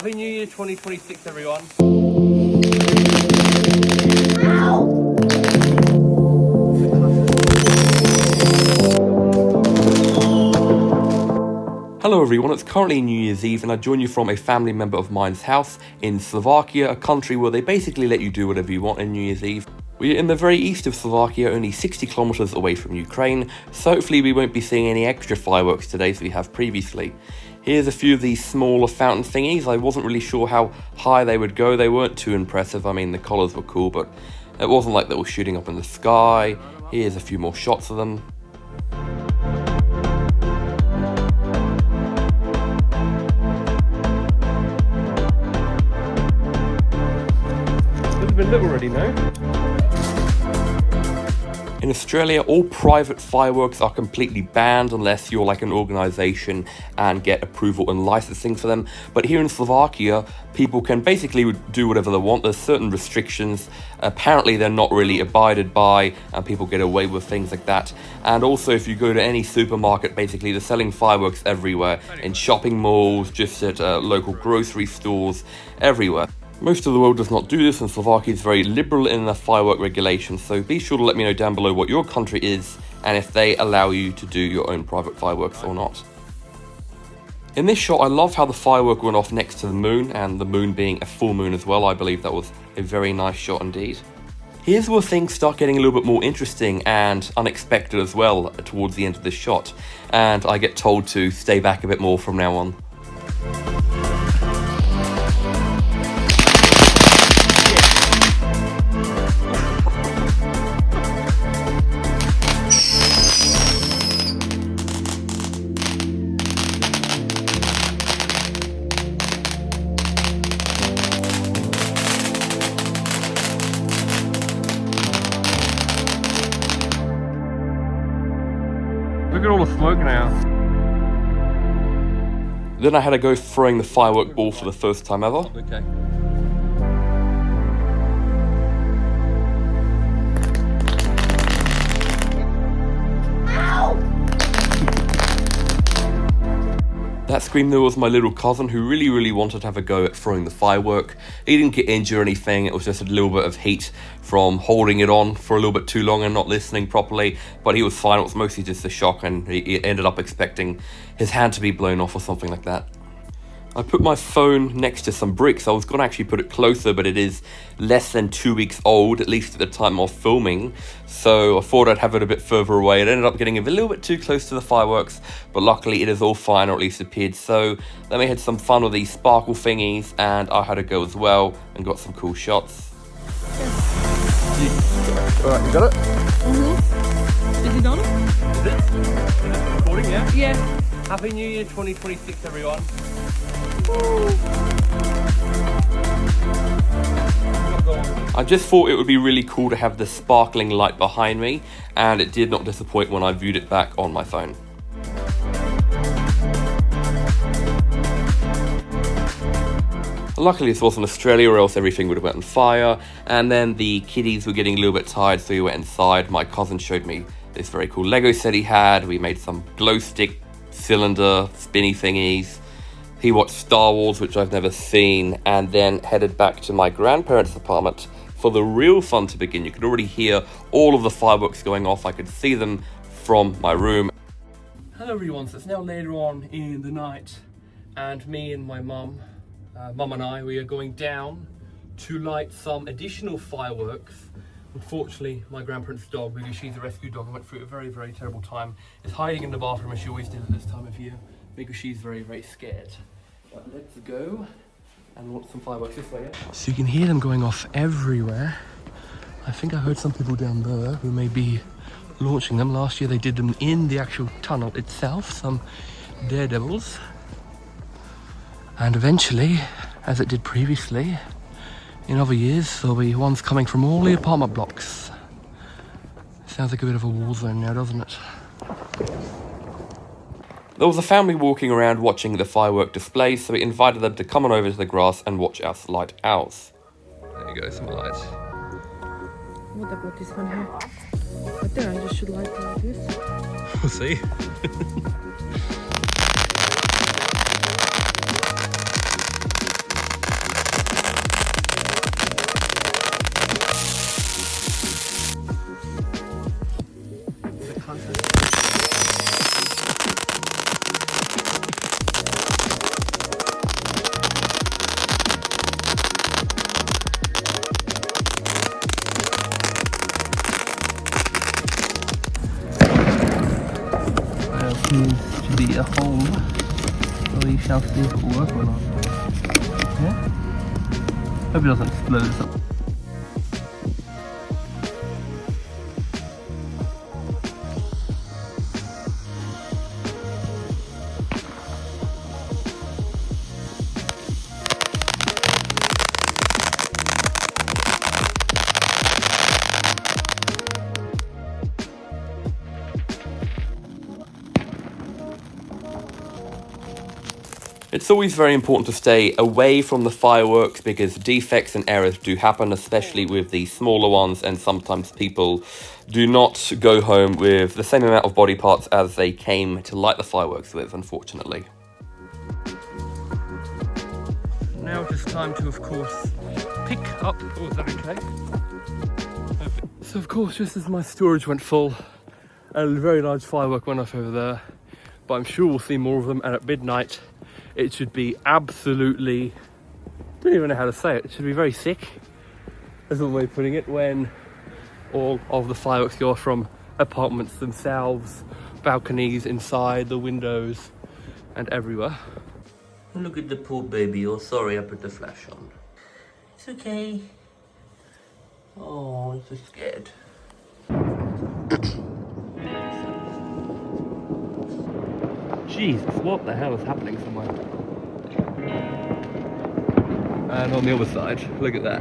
Happy New Year 2026, everyone. Hello everyone, it's currently New Year's Eve and I join you from a family member of mine's house in Slovakia, a country where they basically let you do whatever you want on New Year's Eve. We're in the very east of Slovakia, only 60 kilometers away from Ukraine, so hopefully we won't be seeing any extra fireworks today as we have previously. Here's a few of these smaller fountain thingies. I wasn't really sure how high they would go. They weren't too impressive. I mean, the colours were cool, but it wasn't like they were shooting up in the sky. Here's a few more shots of them. This has been lit already, no? In Australia, all private fireworks are completely banned unless you're like an organisation and get approval and licensing for them. But here in Slovakia, people can basically do whatever they want. There's certain restrictions. Apparently, they're not really abided by, and people get away with things like that. And also, if you go to any supermarket, basically, they're selling fireworks everywhere. In shopping malls, just at local grocery stores, everywhere. Most of the world does not do this, and Slovakia is very liberal in their firework regulations, so be sure to let me know down below what your country is and if they allow you to do your own private fireworks or not. In this shot, I love how the firework went off next to the moon, and the moon being a full moon as well. I believe that was a very nice shot indeed. Here's where things start getting a little bit more interesting and unexpected as well towards the end of this shot, and I get told to stay back a bit more from now on. Look at all the smoke now. Then I had to go throwing the firework ball for the first time ever. Okay. That scream there was my little cousin who really wanted to have a go at throwing the firework. He didn't get injured or anything, it was just a little bit of heat from holding it on for a little bit too long and not listening properly, but he was fine. It was mostly just a shock, and he ended up expecting his hand to be blown off or something like that. I put my phone next to some bricks. I was going to actually put it closer, but it is less than 2 weeks old, at least at the time of filming. So I thought I'd have it a bit further away. It ended up getting a little bit too close to the fireworks, but luckily it is all fine, or at least appeared so. Then we had some fun with these sparkle thingies, and I had a go as well and got some cool shots. Alright, you got it? Is it on? Is it recording, yeah? Yeah. Happy New Year 2026, everyone. I just thought it would be really cool to have the sparkling light behind me, and it did not disappoint when I viewed it back on my phone. Luckily this wasn't Australia, or else everything would have went on fire, and then the kiddies were getting a little bit tired, so we went inside. My cousin showed me this very cool Lego set he had. We made some glow stick cylinder spinny thingies. He watched Star Wars, which I've never seen, and then headed back to my grandparents' apartment for the real fun to begin. You could already hear all of the fireworks going off. I could see them from my room. Hello everyone, so it's now later on in the night, and me and my mum and I, we are going down to light some additional fireworks. Unfortunately, my grandparents' dog, because she's a rescue dog, went through a very terrible time, is hiding in the bathroom, as she always did at this time of year, because she's very scared. But let's go and launch some fireworks this way, yeah? So you can hear them going off everywhere. I think I heard some people down there who may be launching them. Last year they did them in the actual tunnel itself, some daredevils. And eventually, as it did previously, in other years, there'll be ones coming from all the apartment blocks. Sounds like a bit of a war zone now, doesn't it? There was a family walking around watching the firework displays, so we invited them to come on over to the grass and watch us light ours. There you go, some lights. What about this one here? But there, I just should light like this. We'll see. Seems to be a hole, so we shall see if it will work or not. Yeah? Hope it doesn't explode. It's always very important to stay away from the fireworks because defects and errors do happen, especially with the smaller ones, and sometimes people do not go home with the same amount of body parts as they came to light the fireworks with, unfortunately. Now it is time to, of course, pick up... Oh, is that okay? So, of course, just as my storage went full, a very large firework went off over there, but I'm sure we'll see more of them, and at midnight, it should be absolutely, I don't even know how to say it, it should be very sick, that's one way of putting it, when all of the fireworks go off from apartments themselves, balconies, inside, the windows, and everywhere. Look at the poor baby. Oh, sorry, I put the flash on. It's okay. Oh, I'm so scared. Jesus, what the hell is happening somewhere? And on the other side, look at that.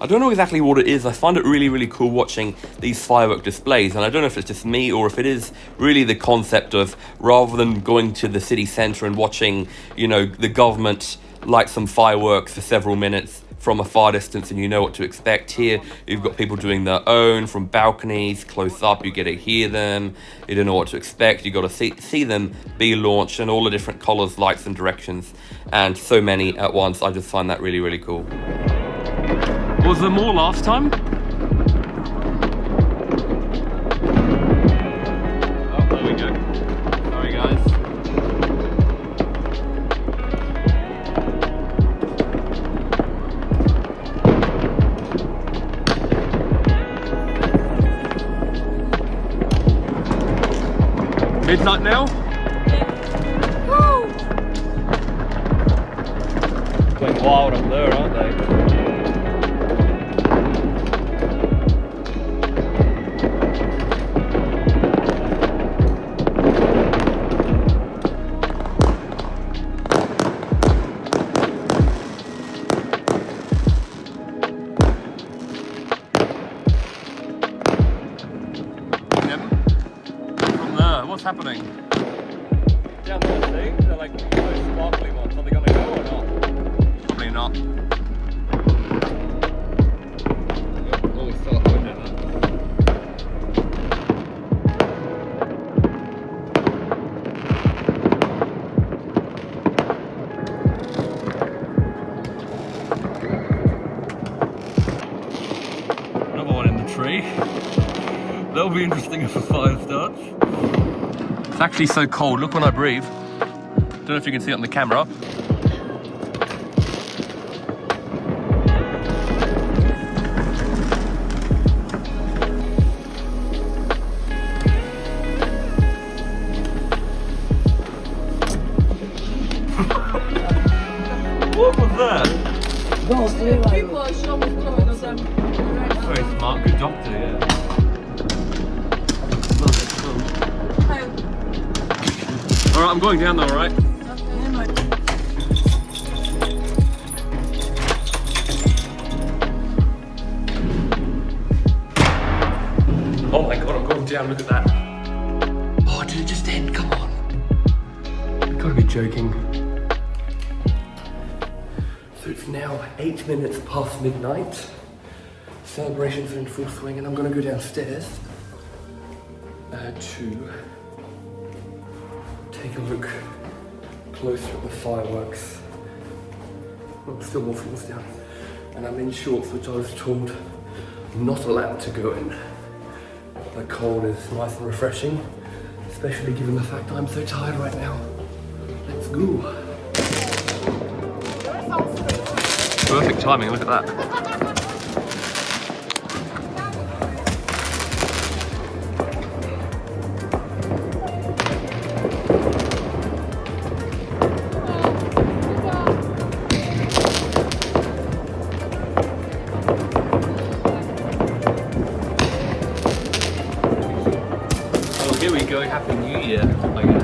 I don't know exactly what it is. I find it really, really cool watching these firework displays, and I don't know if it's just me or if it is really the concept of, rather than going to the city centre and watching, you know, the government light some fireworks for several minutes from a far distance and you know what to expect. Here you've got people doing their own from balconies, close up, you get to hear them, you don't know what to expect, you got to see them be launched in all the different colours, lights and directions, and so many at once. I just find that really, really cool. Was there more last time? Oh, there we go. Sorry guys. Midnight now? Yeah. Woo! Going wild up there, aren't they? What's happening? Down there, see? They're like those sparkly ones. Are they going to go or not? Probably not. Oh, we still have wind in it. Another one in the tree. That'll be interesting if a fire starts. It's actually so cold, look when I breathe. Don't know if you can see it on the camera. What was that? Very smart, good doctor, yeah. Alright, I'm going down though, alright? Oh my god, I'm going down, look at that. Oh, did it just end? Come on. You've got to be joking. So it's now 8 minutes past midnight. Celebrations are in full swing and I'm going to go downstairs to take a look closer at the fireworks. Oh, still more falls down. And I'm in shorts, which I was told not allowed to go in. The cold is nice and refreshing, especially given the fact I'm so tired right now. Let's go. Perfect timing, look at that. Here we go, Happy New Year, I guess.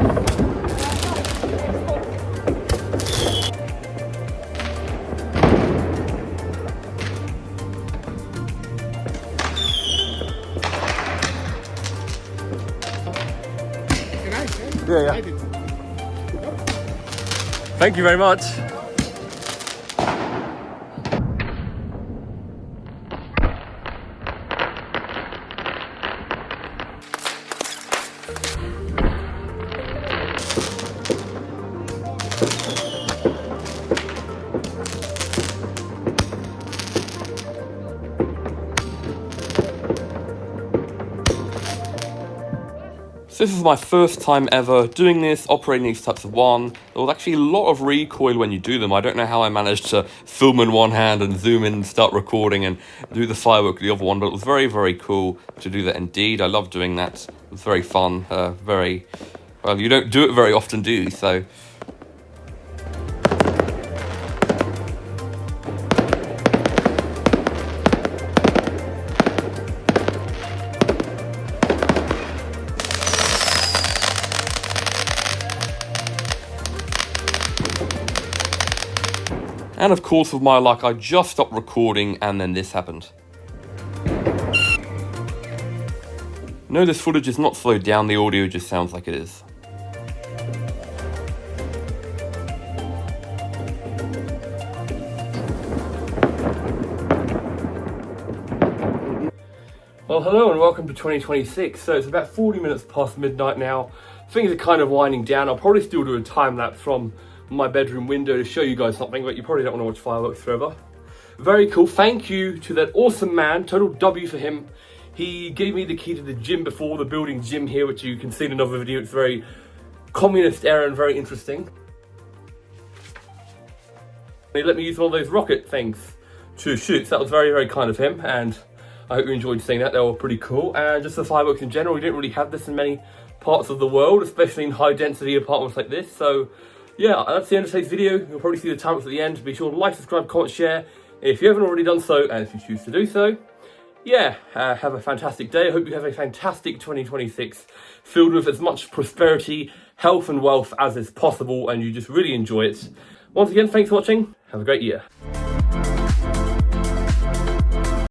Yeah. Thank you very much. So this is my first time ever doing this, operating these types of one. There was actually a lot of recoil when you do them. I don't know how I managed to film in one hand and zoom in and start recording and do the firework with the other one, but it was very, very cool to do that indeed. I love doing that. It was very fun, well, you don't do it very often, do you? So. And of course, with my luck, I just stopped recording and then this happened. No, this footage is not slowed down, the audio just sounds like it is. Well, hello and welcome to 2026. So it's about 40 minutes past midnight now. Things are kind of winding down. I'll probably still do a time lapse from my bedroom window to show you guys something, but you probably don't want to watch fireworks forever. Very cool. Thank you to that awesome man. Total W for him. He gave me the key to the gym before, the building gym here, which you can see in another video. It's very communist era and very interesting. He let me use one of those rocket things to shoot, so that was very, very kind of him, and I hope you enjoyed seeing that. They were pretty cool. And just the fireworks in general, we don't really have this in many parts of the world, especially in high density apartments like this. So yeah, that's the end of today's video. You'll probably see the timers at the end. Be sure to like, subscribe, comment, share if you haven't already done so, and if you choose to do so. Yeah, have a fantastic day. I hope you have a fantastic 2026 filled with as much prosperity, health and wealth as is possible, and you just really enjoy it. Once again, thanks for watching. Have a great year.